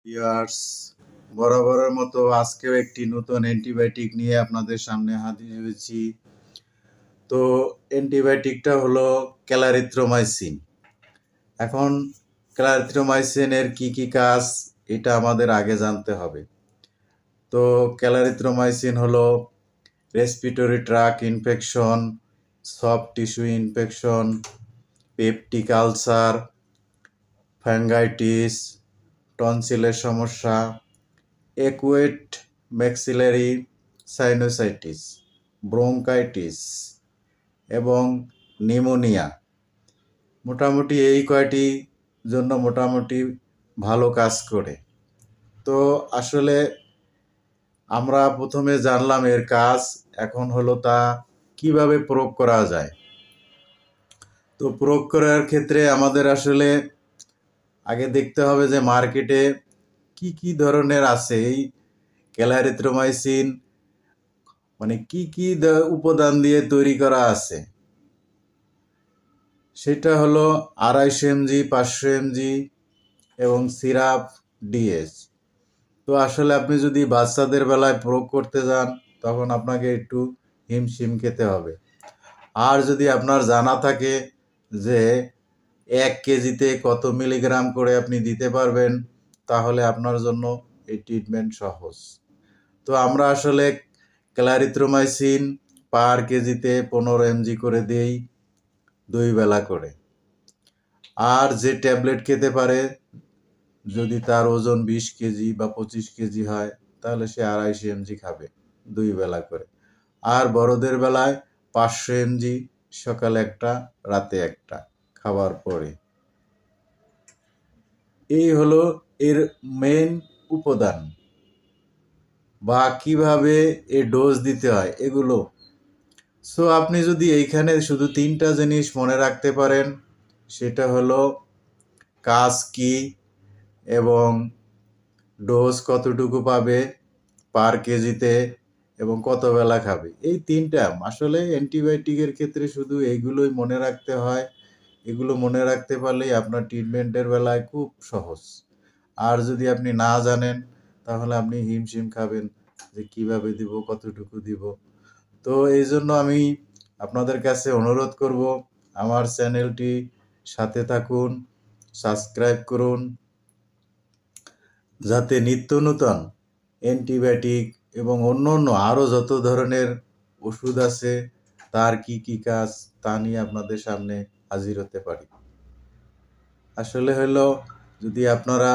Years বরাবরের মতো আজকেও একটি নতুন অ্যান্টিবায়োটিক নিয়ে আপনাদের সামনে হাজির হয়েছি। তো অ্যান্টিবায়োটিকটা হলো ক্যালারিথ্রোমাইসিন। এখন ক্যালারিথ্রোমাইসিনের কি কাজ এটা আমাদের আগে জানতে হবে। তো ক্যালারিথ্রোমাইসিন হলো respiratory tract infection, soft tissue infection, peptic ulcer, ফ্যাঙ্গাইটিস, টনসিলের সমস্যা, একুয়েট ম্যাক্সিলারি সাইনোসাইটিস, ব্রঙ্কাইটিস এবং নিউমোনিয়া মোটামুটি এই কয়টি জন্য মোটামুটি ভালো কাজ করে। তো আসলে আমরা প্রথমে জানলাম এর কাজ, এখন হলো তা কিভাবে প্রয়োগ করা যায়। তো প্রয়োগ করার ক্ষেত্রে আমাদের আসলে আগে দেখতে হবে যে মার্কেটে কি ধরনের আছে এই ক্যালারিথ্রোমাইসিন, মানে কি উপাদান দিয়ে তৈরি করা আছে। সেটা হলো 250 mg, 500 mg এবং সিরাপ ডিএস। তো আসলে আপনি যদি বাচ্চাদের বেলায় প্রয়োগ করতে যান তখন আপনাকে একটু হিমশিম খেতে হবে। আর যদি আপনার জানা থাকে যে 1 কেজিতে কত মিলিগ্রাম করে আপনি দিতে পারবেন, তাহলে আপনার জন্য এই ট্রিটমেন্ট সহজ। তো আমরা আসলে ক্যালারিথ্রোমাইসিন পার কেজিতে 15 mg করে দেই 2 বেলা করে। আর যে ট্যাবলেট খেতে পারে, যদি তার ওজন 20 কেজি বা 25 কেজি হয়, তাহলে সে 250 mg খাবে 2 বেলা করে। আর বড়দের বেলায় 500 mg সকালে একটা, রাতে একটা খাবার পরে। এই হলো এর মেন উপাদান বা কিভাবে এর ডোজ দিতে হয় এগুলো। সো আপনি যদি এইখানে শুধু 3টা জিনিস মনে রাখতে পারেন, সেটা হলো কাজ কি এবং ডোজ কতটুকু পাবে পার কেজিতে এবং কত বেলা খাবে। এই 3টা আসলে অ্যান্টিবায়োটিকের ক্ষেত্রে শুধু এইগুলোই মনে রাখতে হয়। এগুলো মনে রাখতে পারলেই আপনার ট্রিটমেন্টের বেলায় খুব সহজ। আর যদি আপনি না জানেন তাহলে আপনি হিমশিম খাবেন যে কিভাবে দিব, কতটুকু দিব। তো এই জন্য আমি আপনাদের কাছে অনুরোধ করব, আমার চ্যানেলটি সাথে থাকুন, সাবস্ক্রাইব করুন, যাতে নিত্য নূতন অ্যান্টিবায়োটিক এবং অন্য আরও যত ধরনের ওষুধ আছে তার কি কাজ তা নিয়ে আপনাদের সামনে হাজির হতে পারি। আসলে হলো যদি আপনারা